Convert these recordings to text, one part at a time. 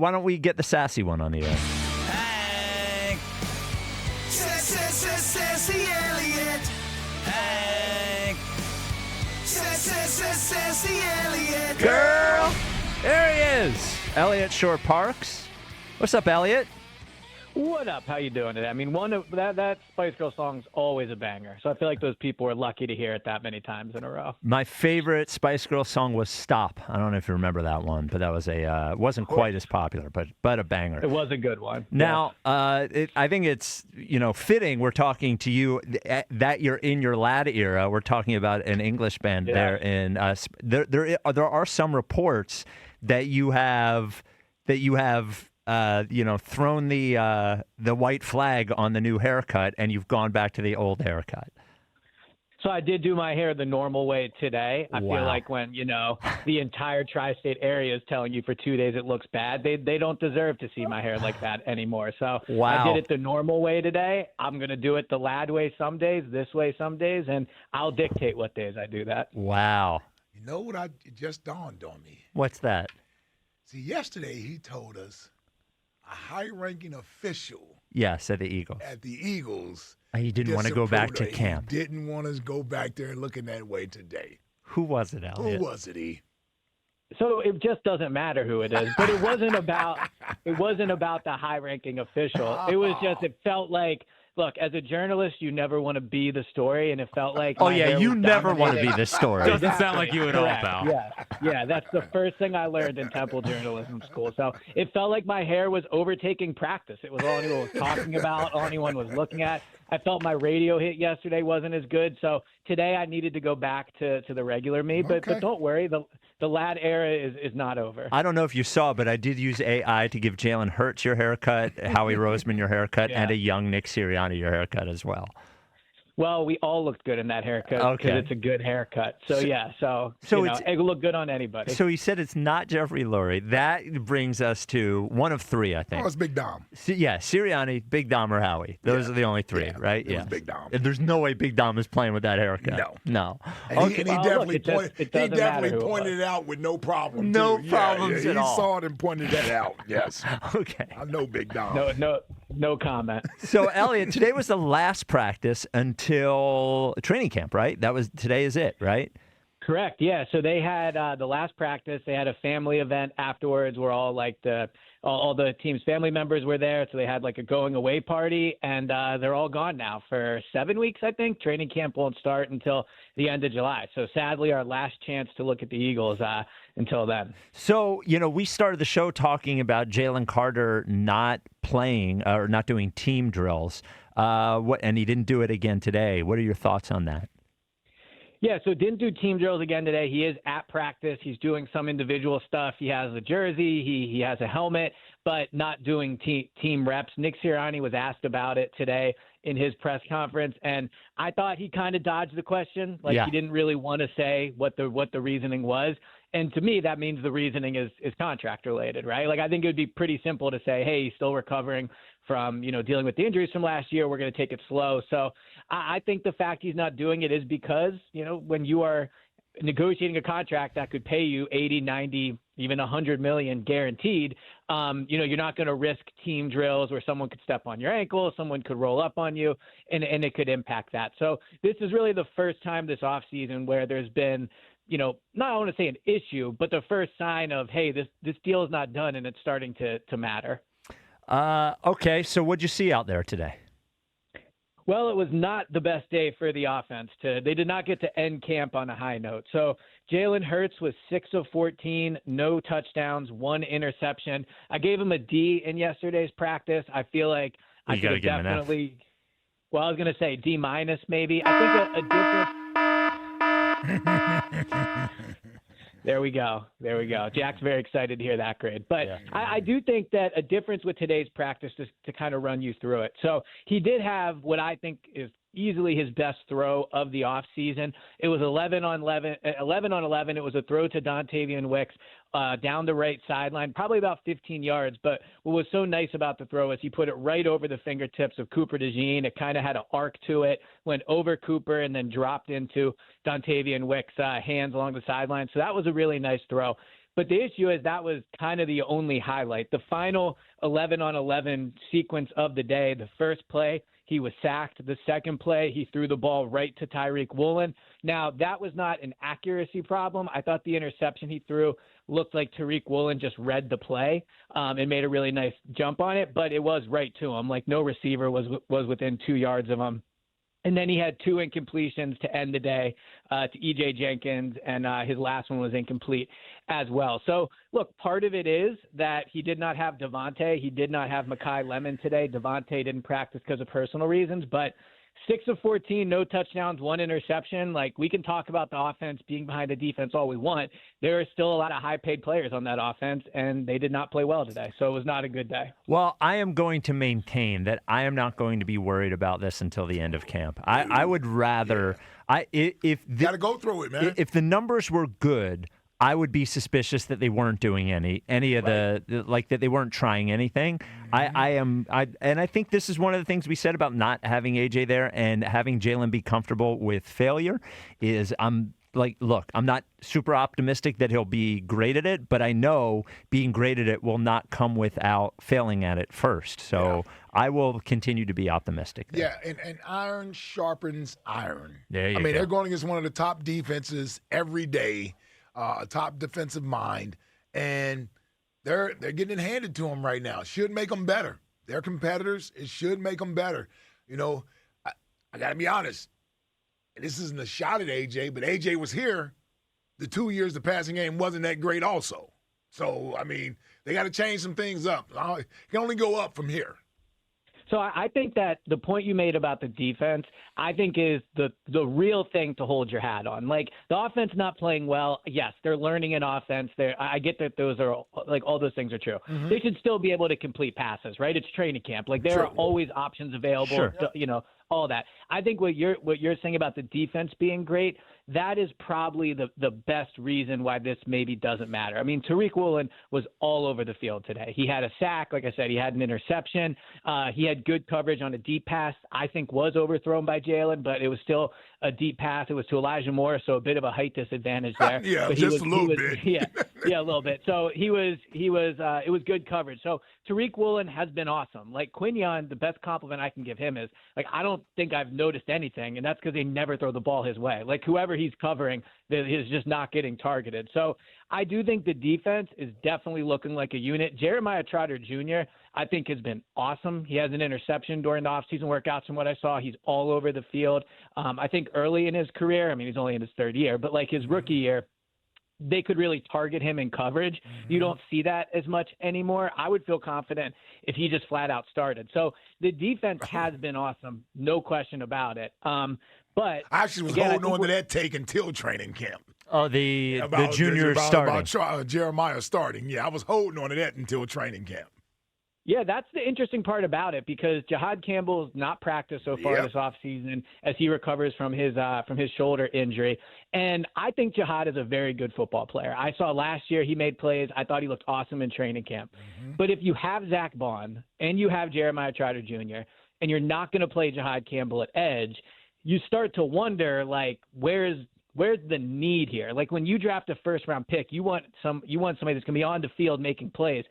why don't we get the sassy one on the air? Hank. Sassy Eliot. Hank. Sassy Eliot. Girl, there he is. Eliot Shorr-Parks. What's up, Eliot? What up? How you doing today? I mean, one of that Spice Girl song's always a banger, so I feel like those people were lucky to hear it that many times in a row. My favorite Spice Girl song was "Stop." I don't know if you remember that one, but that was wasn't quite as popular, but a banger. It was a good one. Now, I think it's fitting. We're talking to you that you're in your lad era. We're talking about an English band there, and there are some reports that you have thrown the white flag on the new haircut, and you've gone back to the old haircut. So I did do my hair the normal way today. I feel like when, the entire tri-state area is telling you for 2 days it looks bad, they don't deserve to see my hair like that anymore. So I did it the normal way today. I'm going to do it the lad way some days, this way some days, and I'll dictate what days I do that. Wow. You know what it just dawned on me? What's that? See, yesterday he told us a high-ranking official Yes, at the Eagles. He didn't want to go back to camp. He didn't want us to go back there and looking that way today. Who was it, Eliot? Who was it, E? So it just doesn't matter who it is, but it wasn't about the high-ranking official. It was just, it felt like, look, as a journalist, you never want to be the story, and it felt like you never want to be the story. Doesn't sound like you at all, pal. Yeah, that's the first thing I learned in Temple journalism school. So it felt like my hair was overtaking practice. It was all anyone was talking about, all anyone was looking at. I felt my radio hit yesterday wasn't as good, so today I needed to go back to the regular me. But don't worry, the lad era is not over. I don't know if you saw, but I did use AI to give Jalen Hurts your haircut, Howie Roseman your haircut, and a young Nick Sirianni your haircut as well. Well, we all looked good in that haircut because it's a good haircut. So it looked good on anybody. So he said it's not Jeffrey Lurie. That brings us to one of three, I think. Oh, it's Big Dom. Sirianni, Big Dom, or Howie. Those are the only three, right? It was Big Dom. There's no way Big Dom is playing with that haircut. No. And he definitely pointed it out with no problem. No problems at all. He saw it and pointed that out. Yes. Okay. I know Big Dom. No comment. So, Eliot, today was the last practice until training camp, right? Today is it, right? Correct. Yeah. So they had the last practice. They had a family event afterwards where all the team's family members were there. So they had like a going away party, and they're all gone now for 7 weeks, I think. Training camp won't start until the end of July. So sadly, our last chance to look at the Eagles until then. So, we started the show talking about Jalen Carter not playing or not doing team drills. And he didn't do it again today. What are your thoughts on that? Yeah, so didn't do team drills again today. He is at practice. He's doing some individual stuff. He has a jersey. He has a helmet, but not doing team reps. Nick Sirianni was asked about it today in his press conference, and I thought he kind of dodged the question. He didn't really want to say what the reasoning was. And to me, that means the reasoning is contract related, right? I think it would be pretty simple to say, hey, he's still recovering from, dealing with the injuries from last year. We're going to take it slow. So I think the fact he's not doing it is because, when you are negotiating a contract that could pay you 80, 90, even 100 million guaranteed, you're not going to risk team drills where someone could step on your ankle, someone could roll up on you, and it could impact that. So this is really the first time this offseason where there's been, not I want to say an issue, but the first sign of, hey, this deal is not done and it's starting to matter. Okay, so what'd you see out there today? Well, it was not the best day for the offense. They did not get to end camp on a high note. So Jalen Hurts was 6 of 14, no touchdowns, 1 interception. I gave him a D in yesterday's practice. I feel like I could have definitely – well, I was going to say D- maybe. I think a difference – There we go. Jack's very excited to hear that grade. But yeah. I do think that a difference with today's practice, to kind of run you through it. So he did have what I think is easily his best throw of the offseason. It was 11 on 11. It was a throw to Dontavian Wicks down the right sideline, probably about 15 yards. But what was so nice about the throw is he put it right over the fingertips of Cooper DeJean. It kind of had an arc to it, went over Cooper, and then dropped into Dontavian Wicks' hands along the sideline. So that was a really nice throw. But the issue is that was kind of the only highlight. The final 11-on-11 sequence of the day, the first play, he was sacked. The second play, he threw the ball right to Tyreek Woolen. Now, that was not an accuracy problem. I thought the interception he threw looked like Tyreek Woolen just read the play and made a really nice jump on it, but it was right to him. Like, no receiver was within 2 yards of him. And then he had 2 incompletions to end the day to E.J. Jenkins, and his last one was incomplete as well. So, look, part of it is that he did not have Devontae. He did not have Mekhi Lemon today. Devontae didn't practice because of personal reasons, but 6 of 14, no touchdowns, 1 interception. Like, we can talk about the offense being behind the defense all we want. There are still a lot of high-paid players on that offense, and they did not play well today. So it was not a good day. Well, I am going to maintain that I am not going to be worried about this until the end of camp. I would rather Got to go through it, man. If the numbers were good, I would be suspicious that they weren't doing any of that they weren't trying anything. And I think this is one of the things we said about not having AJ there and having Jalen be comfortable with failure is I'm not super optimistic that he'll be great at it, but I know being great at it will not come without failing at it first. So I will continue to be optimistic there. Yeah, and iron sharpens iron. There you go. They're going against one of the top defenses every day. A top defensive mind, and they're getting it handed to them right now. Should make them better. They're competitors. It should make them better. You know, I got to be honest. This isn't a shot at AJ, but AJ was here. The 2 years the passing game wasn't that great also. So, I mean, they got to change some things up. It can only go up from here. So I think that the point you made about the defense, I think is the real thing to hold your hat on. Like, the offense not playing well, yes, they're learning an offense. I get that those are, like, all those things are true. Mm-hmm. They should still be able to complete passes, right? It's training camp. Like, there are always options available, sure. All that. I think what you're saying about the defense being great, that is probably the best reason why this maybe doesn't matter. I mean, Tyreek Woolen was all over the field today. He had a sack. Like I said, he had an interception. He had good coverage on a deep pass, I think was overthrown by Jalen, but it was still a deep pass. It was to Elijah Moore, so a bit of a height disadvantage there. Yeah, but just a little bit. Yeah, a little bit. So it was good coverage. So Tyreek Woolen has been awesome. Like, Quinion, the best compliment I can give him is, like, I don't think I've noticed anything, and that's because they never throw the ball his way. Like, whoever he's covering is just not getting targeted. So I do think the defense is definitely looking like a unit. Jeremiah Trotter Jr., I think, has been awesome. He has an interception during the offseason workouts from what I saw. He's all over the field. I think early in his career, I mean, he's only in his 3rd year, but like his rookie year, they could really target him in coverage. Mm-hmm. You don't see that as much anymore. I would feel confident if he just flat out started. So the defense has been awesome, no question about it. But I actually was holding on to that take until training camp. Oh, the junior starting. About Jeremiah starting. Yeah, I was holding on to that until training camp. Yeah, that's the interesting part about it because Jahad Campbell's not practiced so far this offseason as he recovers from his shoulder injury. And I think Jahad is a very good football player. I saw last year he made plays. I thought he looked awesome in training camp. Mm-hmm. But if you have Zach Baun and you have Jeremiah Trotter Jr. and you're not going to play Jahad Campbell at edge, you start to wonder, like, where's the need here? Like, when you draft a first-round pick, you want somebody that's going to be on the field making plays.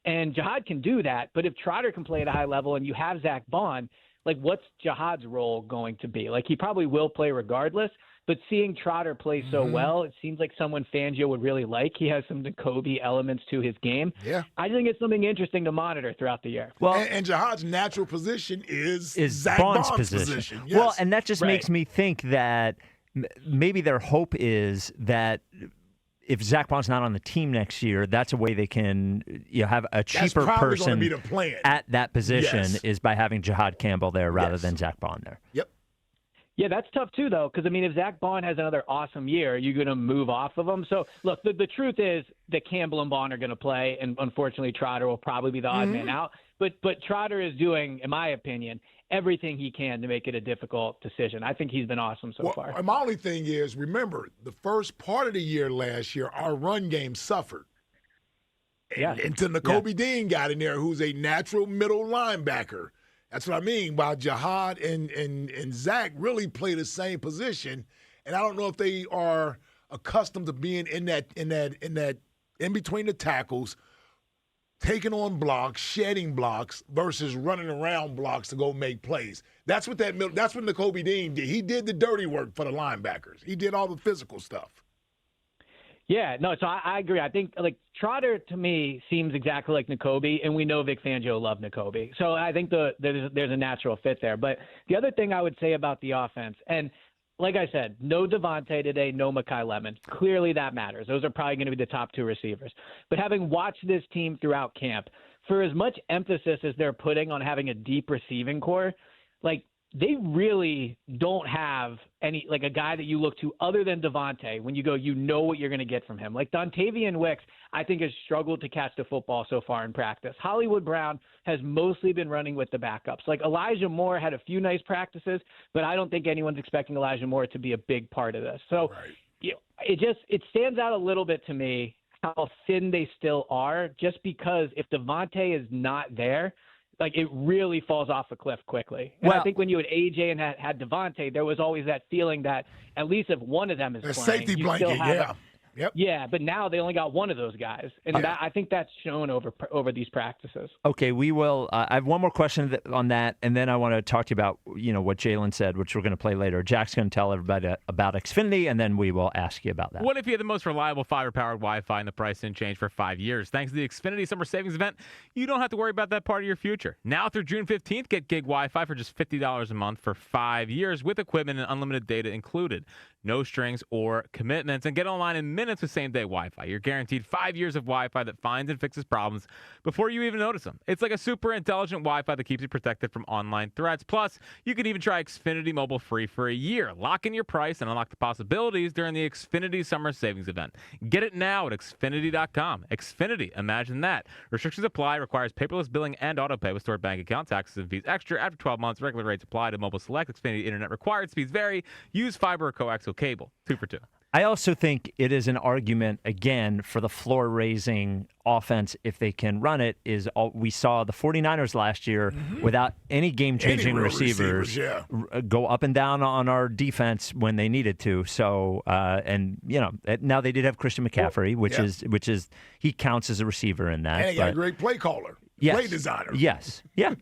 And Jahad can do that, but if Trotter can play at a high level and you have Zach Baun, like, what's Jahad's role going to be? Like, he probably will play regardless, but seeing Trotter play so well, it seems like someone Fangio would really like. He has some Jacoby elements to his game. Yeah. I think it's something interesting to monitor throughout the year. Well, and Jahad's natural position is Zach Baun's position. Yes. Well, and that just makes me think that maybe their hope is that if Zach Baun's not on the team next year, that's a way they can have a cheaper person at that position is by having Jahad Campbell there rather than Zach Baun there. Yep. Yeah, that's tough too, though, because, I mean, if Zach Baun has another awesome year, you're going to move off of him. So, look, the truth is that Campbell and Baun are going to play, and unfortunately Trotter will probably be the odd man out. But Trotter is doing, in my opinion, everything he can to make it a difficult decision. I think he's been awesome so far. My only thing is, remember, the first part of the year last year, our run game suffered. Until Nakobe Dean got in there, who's a natural middle linebacker. That's what I mean. While Jahad and Zach really play the same position, and I don't know if they are accustomed to being in that in between the tackles, taking on blocks, shedding blocks versus running around blocks to go make plays. That's what Nakobe Dean did. He did the dirty work for the linebackers. He did all the physical stuff. Yeah, no, so I agree. I think, like, Trotter, to me, seems exactly like Nakobe, and we know Vic Fangio loved Nakobe. So I think there's a natural fit there. But the other thing I would say about the offense, and like I said, no Devontae today, no Mekhi Lemon. Clearly that matters. Those are probably going to be the top two receivers. But having watched this team throughout camp, for as much emphasis as they're putting on having a deep receiving core, like, they really don't have any, like, a guy that you look to other than Devontae when you go, you know what you're going to get from him. Like, Dontavian Wicks, I think, has struggled to catch the football so far in practice. Hollywood Brown has mostly been running with the backups. Like, Elijah Moore had a few nice practices, but I don't think anyone's expecting Elijah Moore to be a big part of this. So you know, it stands out a little bit to me how thin they still are, just because if Devontae is not there, like, it really falls off a cliff quickly. And I think when you had AJ and had Devontae, there was always that feeling that at least if one of them is playing, safety blanket, yeah. Yep. Yeah, but now they only got one of those guys, and I think that's shown over these practices. Okay, we will. I have one more question on that, and then I want to talk to you about what Jalen said, which we're going to play later. Jack's going to tell everybody about Xfinity, and then we will ask you about that. What if you had the most reliable fiber-powered Wi-Fi and the price didn't change for 5 years? Thanks to the Xfinity Summer Savings Event, you don't have to worry about that part of your future. Now through June 15th, get gig Wi-Fi for just $50 a month for 5 years with equipment and unlimited data included. No strings or commitments, and get online in minutes with same-day Wi-Fi. You're guaranteed 5 years of Wi-Fi that finds and fixes problems before you even notice them. It's like a super intelligent Wi-Fi that keeps you protected from online threats. Plus, you can even try Xfinity Mobile free for a year. Lock in your price and unlock the possibilities during the Xfinity Summer Savings Event. Get it now at Xfinity.com. Xfinity, imagine that. Restrictions apply. Requires paperless billing and autopay with stored bank account. Taxes and fees extra. After 12 months, regular rates apply to mobile select. Xfinity Internet required. Speeds vary. Use fiber or coaxial cable. 2 for 2. I also think it is an argument, again, for the floor-raising offense, if they can run it, we saw the 49ers last year without any game-changing receivers go up and down on our defense when they needed to. So, now they did have Christian McCaffrey, which is he counts as a receiver in that. And he got a great play caller. Yes. Play designer. Yes. Yeah.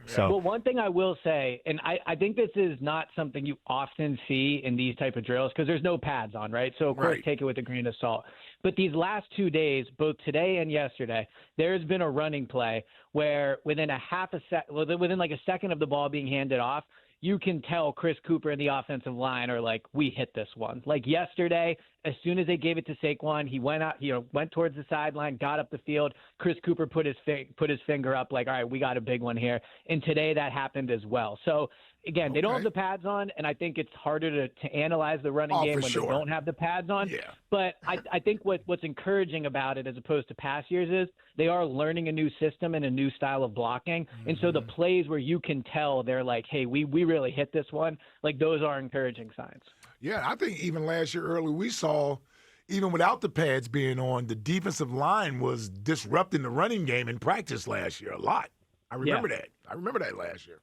So. Well, one thing I will say, and I think this is not something you often see in these type of drills because there's no pads on, right? So, of course, take it with a grain of salt. But these last 2 days, both today and yesterday, there's been a running play where within within like a second of the ball being handed off, you can tell Chris Cooper and the offensive line are like, we hit this one. Like yesterday, as soon as they gave it to Saquon, he went out, went towards the sideline, got up the field. Chris Cooper put his finger up like, all right, we got a big one here. And today that happened as well. So, again, they don't have the pads on, and I think it's harder to analyze the running game when they don't have the pads on. Yeah. But I think what's encouraging about it as opposed to past years is they are learning a new system and a new style of blocking. And so the plays where you can tell they're like, hey, we really hit this one, like those are encouraging signs. Yeah, I think even last year early we saw, even without the pads being on, the defensive line was disrupting the running game in practice last year a lot. I remember that. I remember that last year.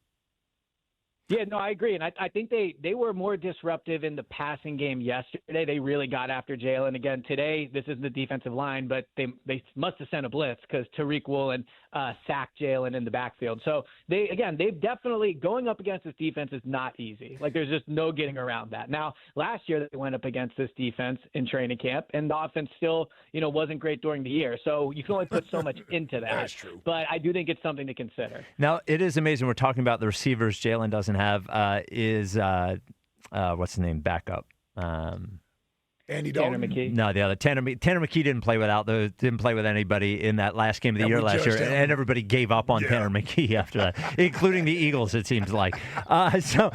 Yeah, no, I agree. And I think they were more disruptive in the passing game yesterday. They really got after Jalen. Again, today, this is the defensive line, but they must have sent a blitz because Tariq Woolen sacked Jalen in the backfield. So, they've definitely, going up against this defense is not easy. Like, there's just no getting around that. Now, last year they went up against this defense in training camp, and the offense still, wasn't great during the year. So, you can only put so much into that. That's true. But I do think it's something to consider. Now, it is amazing. We're talking about the receivers Jalen doesn't have what's the name backup? Andy Dalton. Tanner McKee. No, the other Tanner McKee didn't play with anybody in that last game of the year last year, and everybody gave up on Tanner McKee after that, including the Eagles. It seems like. So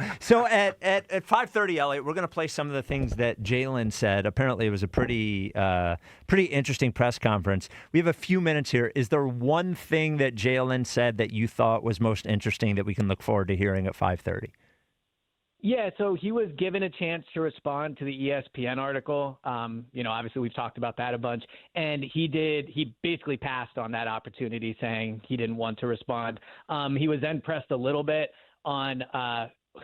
at 5:30, Eliot, we're going to play some of the things that Jalen said. Apparently, it was a pretty interesting press conference. We have a few minutes here. Is there one thing that Jalen said that you thought was most interesting that we can look forward to hearing at 5:30? Yeah, so he was given a chance to respond to the ESPN article. Obviously we've talked about that a bunch. And he basically passed on that opportunity saying he didn't want to respond. He was then pressed a little bit on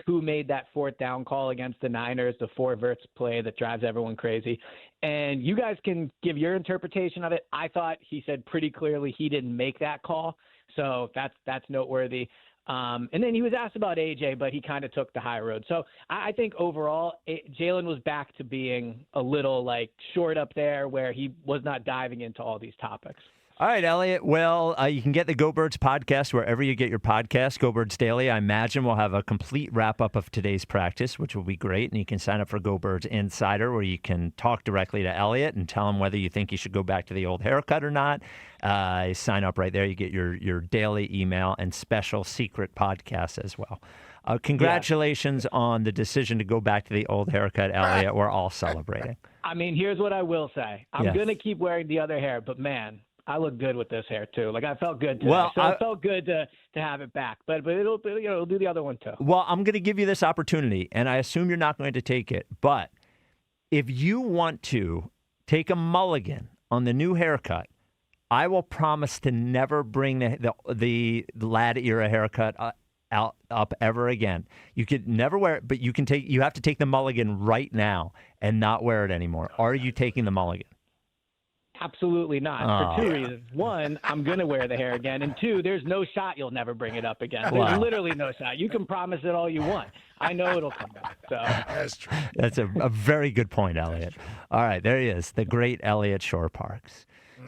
who made that fourth down call against the Niners, the 4 verts play that drives everyone crazy. And you guys can give your interpretation of it. I thought he said pretty clearly he didn't make that call. So that's noteworthy. And then he was asked about AJ, but he kind of took the high road. So I think overall, Jalen was back to being a little like short up there where he was not diving into all these topics. All right, Eliot. Well, you can get the Go Birds podcast wherever you get your podcast, Go Birds Daily. I imagine we'll have a complete wrap-up of today's practice, which will be great. And you can sign up for Go Birds Insider, where you can talk directly to Eliot and tell him whether you think you should go back to the old haircut or not. Sign up right there. You get your daily email and special secret podcasts as well. Congratulations on the decision to go back to the old haircut, Eliot. We're all celebrating. I mean, here's what I will say. I'm going to keep wearing the other hair, but, man, I look good with this hair too. Like I felt good today. Well, so it felt good to have it back. But it'll do the other one too. Well, I'm going to give you this opportunity, and I assume you're not going to take it. But if you want to take a mulligan on the new haircut, I will promise to never bring the lad era haircut up ever again. You could never wear it, but you have to take the mulligan right now and not wear it anymore. Are you taking the mulligan? Absolutely not. For 2 reasons. One, I'm going to wear the hair again. And 2, there's no shot you'll never bring it up again. There's literally no shot. You can promise it all you want. I know it'll come back. So That's true. That's a very good point, Eliot. All right, there he is, the great Eliot Shorr-Parks.